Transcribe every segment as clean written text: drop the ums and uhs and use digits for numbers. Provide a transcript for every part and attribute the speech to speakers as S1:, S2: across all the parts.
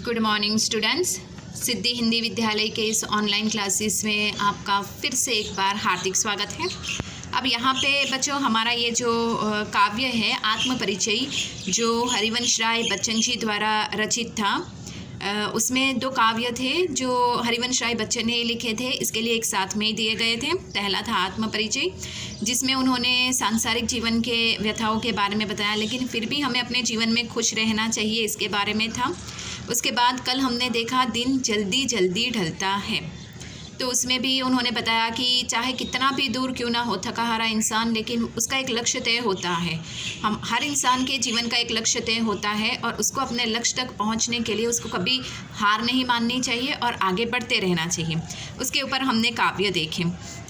S1: Good morning students. Siddhi Hindi Vidyalaya के इस online classes में आपका फिर से एक बार हार्दिक स्वागत है। अब यहाँ पे बच्चों हमारा ये जो काव्य है आत्म परिचय, जो हरिवंश राय बच्चन जी द्वारा रचित था, उसमें दो काव्य थे जो हरिवंश राय बच्चन ने लिखे थे। इसके लिए एक साथ में ही दिए गए थे। पहला था आत्म परिचय, जिसमें उन्होंने सांसारिक जीवन के व्यथाओं के बारे में बताया, लेकिन फिर भी हमें अपने जीवन में खुश रहना चाहिए, इसके बारे में था। उसके बाद कल हमने देखा दिन जल्दी जल्दी ढलता है, तो उसमें भी उन्होंने बताया कि चाहे कितना भी दूर क्यों ना हो थका हारा इंसान, लेकिन उसका एक लक्ष्य तय होता है। हम हर इंसान के जीवन का एक लक्ष्य तय होता है और उसको अपने लक्ष्य तक पहुंचने के लिए उसको कभी हार नहीं माननी चाहिए और आगे बढ़ते रहना चाहिए। उसके ऊपर हमने काव्य देखे।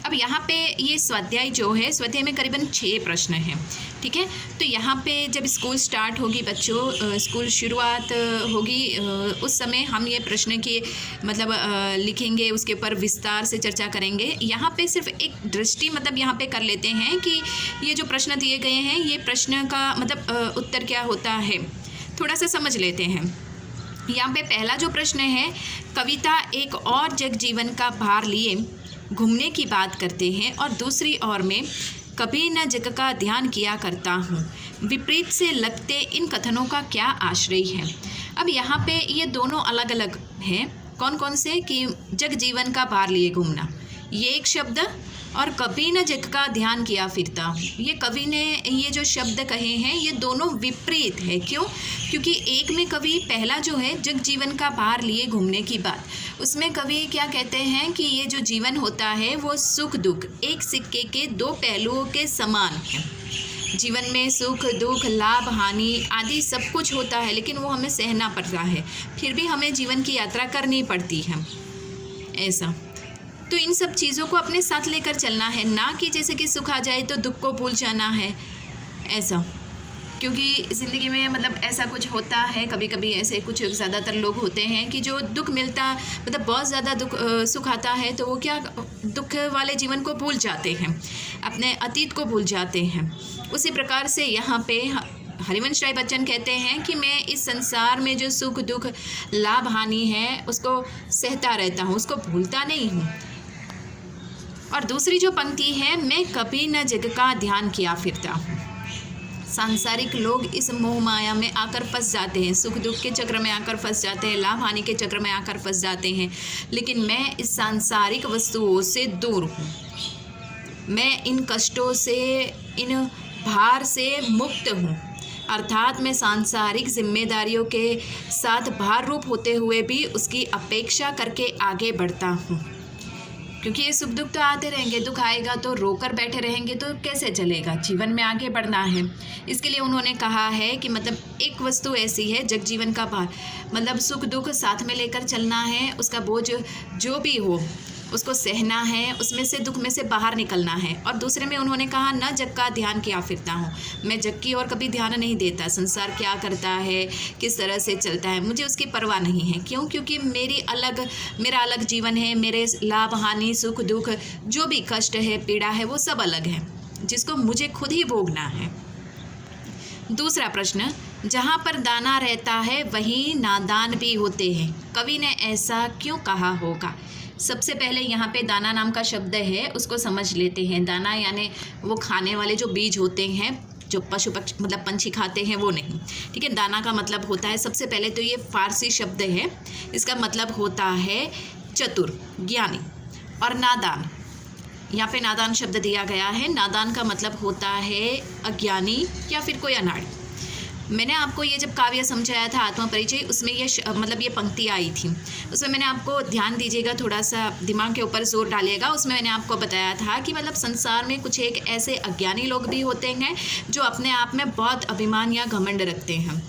S1: अब यहाँ पे ये स्वाध्याय जो है, स्वाध्याय में करीबन 6 प्रश्न हैं, ठीक है। तो यहाँ पे जब स्कूल स्टार्ट होगी बच्चों, स्कूल शुरुआत होगी, उस समय हम ये प्रश्न की लिखेंगे, उसके ऊपर विस्तार से चर्चा करेंगे। यहाँ पे सिर्फ एक दृष्टि यहाँ पे कर लेते हैं कि ये जो प्रश्न दिए गए हैं, ये प्रश्न का उत्तर क्या होता है, थोड़ा सा समझ लेते हैं। यहाँ पे पहला जो प्रश्न है, कविता एक और जग जीवन का भार लिए घूमने की बात करते हैं और दूसरी ओर में कभी न जग का ध्यान किया करता हूँ। विपरीत से लगते इन कथनों का क्या आश्रय है। अब यहाँ पे ये दोनों अलग अलग हैं। कौन कौन से कि जग जीवन का भार लिए घूमना, ये एक शब्द, और कभी न जग का ध्यान किया फिरता हूँ, ये कवि ने ये जो शब्द कहे हैं ये दोनों विपरीत है। क्यों? क्योंकि एक में कवि पहला जो है जग जीवन का भार लिए घूमने की बात, उसमें कवि क्या कहते हैं कि ये जो जीवन होता है वो सुख दुख एक सिक्के के दो पहलुओं के समान है। जीवन में सुख दुख लाभ हानि आदि सब कुछ होता है, लेकिन वो हमें सहना पड़ता है, फिर भी हमें जीवन की यात्रा करनी पड़ती है। ऐसा तो इन सब चीज़ों को अपने साथ लेकर चलना है, ना कि जैसे कि सुख आ जाए तो दुख को भूल जाना है। ऐसा क्योंकि ज़िंदगी में ऐसा कुछ होता है, कभी कभी ऐसे कुछ ज़्यादातर लोग होते हैं कि जो दुख मिलता बहुत ज़्यादा सुख आता है तो वो क्या दुख वाले जीवन को भूल जाते हैं, अपने अतीत को भूल जाते हैं। उसी प्रकार से यहाँ पे हरिवंश राय बच्चन कहते हैं कि मैं इस संसार में जो सुख दुख लाभ हानि है उसको सहता रहता हूँ, उसको भूलता नहीं हूँ। और दूसरी जो पंक्ति है, मैं कभी न जग का ध्यान किया फिरता हूँ। सांसारिक लोग इस मोह माया में आकर फंस जाते हैं, सुख दुख के चक्र में आकर फंस जाते हैं, लाभ हानि के चक्र में आकर फंस जाते हैं, लेकिन मैं इस सांसारिक वस्तुओं से दूर हूँ। मैं इन कष्टों से, इन भार से मुक्त हूँ। अर्थात मैं सांसारिक जिम्मेदारियों के साथ भार रूप होते हुए भी उसकी अपेक्षा करके आगे बढ़ता हूँ। क्योंकि ये सुख दुख तो आते रहेंगे, दुख आएगा तो रोकर बैठे रहेंगे तो कैसे चलेगा, जीवन में आगे बढ़ना है। इसके लिए उन्होंने कहा है कि एक वस्तु ऐसी है जग जीवन का भार, सुख दुख साथ में लेकर चलना है, उसका बोझ जो भी हो उसको सहना है, उसमें से दुख में से बाहर निकलना है। और दूसरे में उन्होंने कहा न जग का ध्यान किया फिरता हूँ, मैं जग की और कभी ध्यान नहीं देता, संसार क्या करता है किस तरह से चलता है मुझे उसकी परवाह नहीं है। क्यों? क्योंकि मेरा अलग जीवन है, मेरे लाभ हानि सुख दुख जो भी कष्ट है पीड़ा है वो सब अलग है, जिसको मुझे खुद ही भोगना है। दूसरा प्रश्न, जहाँ पर दाना रहता है वहीं नादान भी होते हैं, कवि ने ऐसा क्यों कहा होगा। सबसे पहले यहाँ पे दाना नाम का शब्द है, उसको समझ लेते हैं। दाना यानी वो खाने वाले जो बीज होते हैं, जो पशु पक्षी पंछी खाते हैं, वो नहीं, ठीक है। दाना का मतलब होता है, सबसे पहले तो ये फारसी शब्द है, इसका मतलब होता है चतुर ज्ञानी। और नादान, यहाँ पे नादान शब्द दिया गया है, नादान का मतलब होता है अज्ञानी या फिर कोई अनाड़ी। मैंने आपको ये जब काव्य समझाया था आत्म परिचय, उसमें ये ये पंक्ति आई थी, उसमें मैंने आपको ध्यान दीजिएगा, थोड़ा सा दिमाग के ऊपर जोर डालिएगा। उसमें मैंने आपको बताया था कि संसार में कुछ एक ऐसे अज्ञानी लोग भी होते हैं जो अपने आप में बहुत अभिमान या घमंड रखते हैं,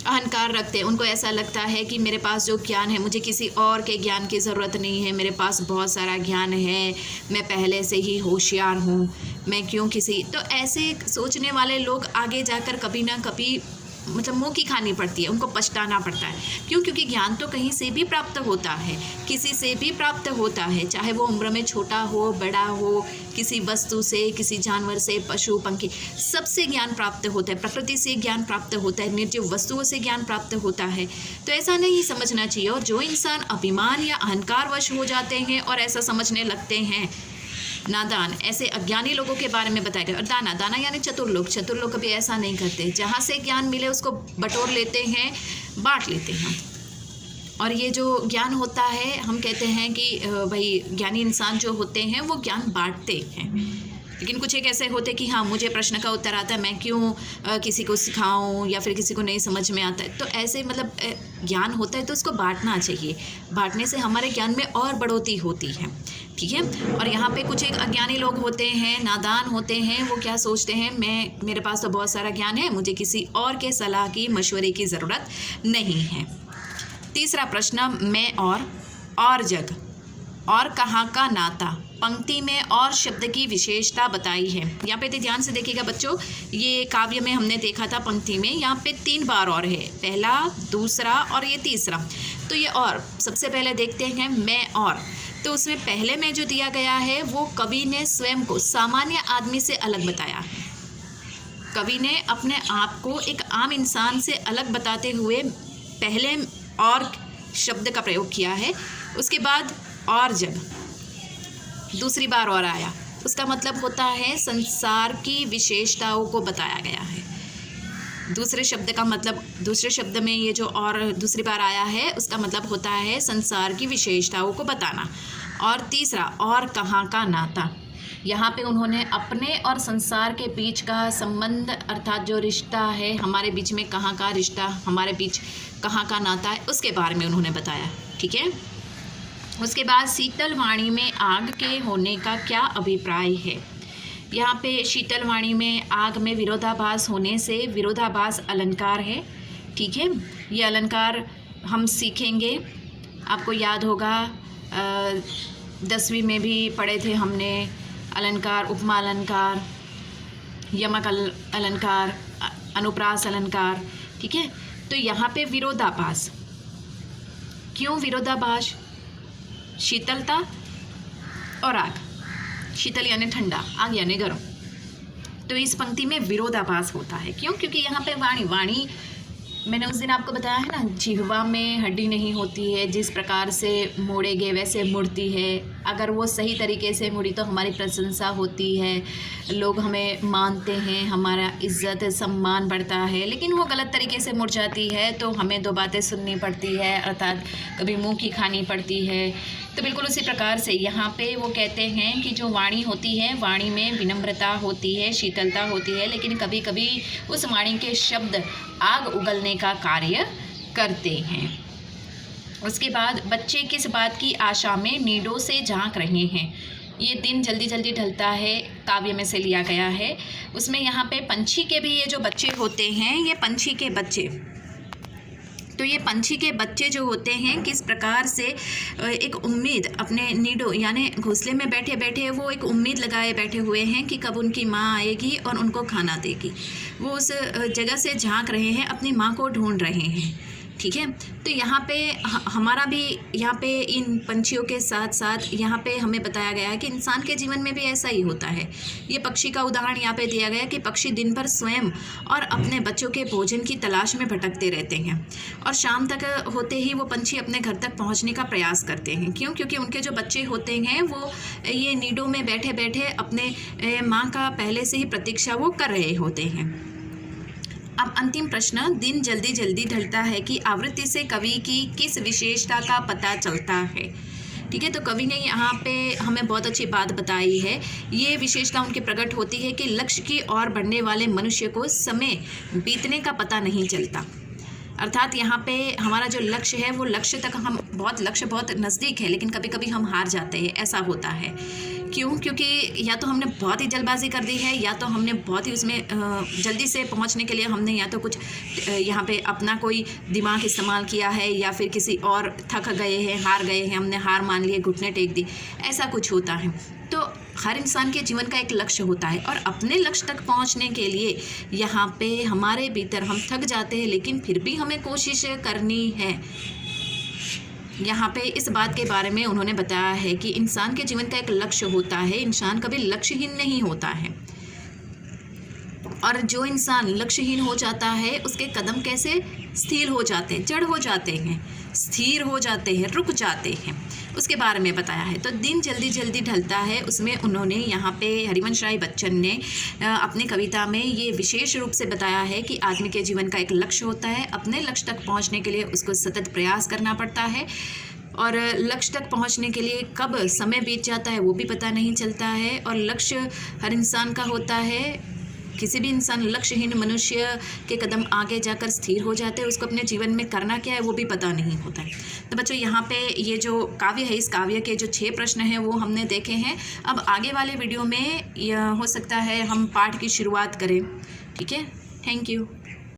S1: अहंकार रखते हैं। उनको ऐसा लगता है कि मेरे पास जो ज्ञान है मुझे किसी और के ज्ञान की ज़रूरत नहीं है, मेरे पास बहुत सारा ज्ञान है, मैं पहले से ही होशियार हूँ, मैं क्यों किसी। तो ऐसे सोचने वाले लोग आगे जाकर कभी ना कभी मतलब मुंह की खानी पड़ती है, उनको पछताना पड़ता है। क्यों? क्योंकि ज्ञान तो कहीं से भी प्राप्त होता है, किसी से भी प्राप्त होता है, चाहे वो उम्र में छोटा हो बड़ा हो, किसी वस्तु से, किसी जानवर से, पशु पंखी, सबसे ज्ञान प्राप्त होता है। प्रकृति से ज्ञान प्राप्त होता है, निर्जीव वस्तुओं से ज्ञान प्राप्त होता है। तो ऐसा नहीं समझना चाहिए। और जो इंसान अभिमान या अहंकारवश हो जाते हैं और ऐसा समझने लगते हैं, नादान, ऐसे अज्ञानी लोगों के बारे में बताया गया। और दाना, दाना यानी चतुर लोग। चतुर लोग कभी ऐसा नहीं करते, जहाँ से ज्ञान मिले उसको बटोर लेते हैं, बांट लेते हैं। और ये जो ज्ञान होता है, हम कहते हैं कि भाई ज्ञानी इंसान जो होते हैं वो ज्ञान बांटते हैं। लेकिन कुछ एक ऐसे होते कि हाँ, मुझे प्रश्न का उत्तर आता है, मैं क्यों किसी को सिखाऊं, या फिर किसी को नहीं समझ में आता है। तो ऐसे मतलब ज्ञान होता है तो उसको बांटना चाहिए। बांटने से हमारे ज्ञान में और बढ़ोतरी होती है। ठीक है। और यहाँ पे कुछ एक अज्ञानी लोग होते हैं, नादान होते हैं। वो क्या सोचते हैं, मेरे पास तो बहुत सारा ज्ञान है, मुझे किसी और के सलाह की, मशवरे की ज़रूरत नहीं है। तीसरा प्रश्न, मैं और जग और कहाँ का नाता। पंक्ति में और शब्द की विशेषता बताई है। यहाँ पे ध्यान से देखिएगा बच्चों, ये काव्य में हमने देखा था पंक्ति में, यहाँ पे 3 बार और है, पहला, दूसरा और ये तीसरा। तो ये और सबसे पहले देखते हैं मैं और। तो उसमें पहले में जो दिया गया है वो कवि ने स्वयं को सामान्य आदमी से अलग बताया है। कवि ने अपने आप को एक आम इंसान से अलग बताते हुए पहले और शब्द का प्रयोग किया है। उसके बाद और जग दूसरी बार और आया, उसका मतलब होता है संसार की विशेषताओं को बताया गया है। दूसरे शब्द का मतलब, दूसरे शब्द में ये जो और दूसरी बार आया है उसका मतलब होता है संसार की विशेषताओं को बताना। और तीसरा, और कहाँ का नाता। यहाँ पे उन्होंने अपने और संसार के बीच का संबंध, अर्थात जो रिश्ता है हमारे बीच में, कहाँ का रिश्ता, हमारे बीच कहाँ का नाता है, उसके बारे में उन्होंने बताया। ठीक है। उसके बाद शीतल वाणी में आग के होने का क्या अभिप्राय है। यहाँ पे शीतल वाणी में आग में विरोधाभास होने से विरोधाभास अलंकार है। ठीक है। ये अलंकार हम सीखेंगे। आपको याद होगा 10वीं में भी पढ़े थे हमने अलंकार, उपमा अलंकार, यमक अलंकार, अनुप्रास अलंकार। ठीक है। तो यहाँ पे विरोधाभास, क्यों विरोधाभास? शीतलता और आग, शीतल यानी ठंडा, आग यानी गर्म। तो इस पंक्ति में विरोधाभास होता है। क्यों? क्योंकि यहाँ पे वाणी मैंने उस दिन आपको बताया है ना, जिह्वा में हड्डी नहीं होती है, जिस प्रकार से मोड़ेंगे वैसे मुड़ती है। अगर वो सही तरीके से मुड़ी तो हमारी प्रशंसा होती है, लोग हमें मानते हैं, हमारा इज्जत सम्मान बढ़ता है। लेकिन वो गलत तरीके से मुड़ जाती है तो हमें 2 बातें सुननी पड़ती है, अर्थात कभी मुंह की खानी पड़ती है। तो बिल्कुल उसी प्रकार से यहाँ पे वो कहते हैं कि जो वाणी होती है, वाणी में विनम्रता होती है, शीतलता होती है, लेकिन कभी कभी उस वाणी के शब्द आग उगलने का कार्य करते हैं। उसके बाद बच्चे किस बात की आशा में नीडों से झांक रहे हैं। ये दिन जल्दी जल्दी ढलता है, काव्य में से लिया गया है। उसमें यहाँ पे पंछी के भी ये जो बच्चे होते हैं, ये पंछी के बच्चे, तो ये पंछी के बच्चे जो होते हैं किस प्रकार से एक उम्मीद, अपने नीडों यानी घोंसले में बैठे बैठे वो एक उम्मीद लगाए बैठे हुए हैं कि कब उनकी माँ आएगी और उनको खाना देगी। वो उस जगह से झांक रहे हैं, अपनी माँ को ढूंढ रहे हैं। ठीक है। तो यहाँ पे हमारा भी, यहाँ पे इन पंछियों के साथ साथ यहाँ पे हमें बताया गया है कि इंसान के जीवन में भी ऐसा ही होता है। ये पक्षी का उदाहरण यहाँ पे दिया गया कि पक्षी दिन भर स्वयं और अपने बच्चों के भोजन की तलाश में भटकते रहते हैं और शाम तक होते ही वो पंछी अपने घर तक पहुँचने का प्रयास करते हैं। क्यों? क्योंकि उनके जो बच्चे होते हैं वो ये नीडों में बैठे बैठे अपने माँ का पहले से ही प्रतीक्षा वो कर रहे होते हैं। अब अंतिम प्रश्न, दिन जल्दी जल्दी ढलता है कि आवृत्ति से कवि की किस विशेषता का पता चलता है। ठीक है। तो कवि ने यहाँ पे हमें बहुत अच्छी बात बताई है। ये विशेषता उनकी प्रकट होती है कि लक्ष्य की ओर बढ़ने वाले मनुष्य को समय बीतने का पता नहीं चलता। अर्थात यहाँ पे हमारा जो लक्ष्य है वो लक्ष्य तक हम लक्ष्य बहुत नज़दीक है, लेकिन कभी कभी हम हार जाते हैं, ऐसा होता है। क्यों? क्योंकि या तो हमने बहुत ही जल्दबाजी कर दी है, या तो हमने बहुत ही उसमें जल्दी से पहुंचने के लिए हमने या तो कुछ यहाँ पे अपना कोई दिमाग इस्तेमाल किया है, या फिर किसी और थक गए हैं, हार गए हैं, हमने हार मान ली, घुटने टेक दी, ऐसा कुछ होता है। तो हर इंसान के जीवन का एक लक्ष्य होता है और अपने लक्ष्य तक पहुंचने के लिए यहाँ पे हमारे भीतर हम थक जाते हैं, लेकिन फिर भी हमें कोशिश करनी है। यहाँ पे इस बात के बारे में उन्होंने बताया है कि इंसान के जीवन का एक लक्ष्य होता है, इंसान कभी लक्ष्यहीन नहीं होता है। और जो इंसान लक्ष्यहीन हो जाता है उसके कदम कैसे स्थिर हो जाते हैं, जड़ हो जाते हैं, स्थिर हो जाते हैं, रुक जाते हैं, उसके बारे में बताया है। तो दिन जल्दी जल्दी ढलता है, उसमें उन्होंने यहाँ पे हरिवंश राय बच्चन ने अपनी कविता में ये विशेष रूप से बताया है कि आदमी के जीवन का एक लक्ष्य होता है, अपने लक्ष्य तक पहुँचने के लिए उसको सतत प्रयास करना पड़ता है और लक्ष्य तक पहुँचने के लिए कब समय बीत जाता है वो भी पता नहीं चलता है। और लक्ष्य हर इंसान का होता है, किसी भी इंसान लक्ष्यहीन मनुष्य के कदम आगे जाकर स्थिर हो जाते हैं, उसको अपने जीवन में करना क्या है वो भी पता नहीं होता है। तो बच्चों यहाँ पे ये जो काव्य है, इस काव्य के जो 6 प्रश्न हैं वो हमने देखे हैं। अब आगे वाले वीडियो में यह हो सकता है हम पाठ की शुरुआत करें। ठीक है, थैंक यू।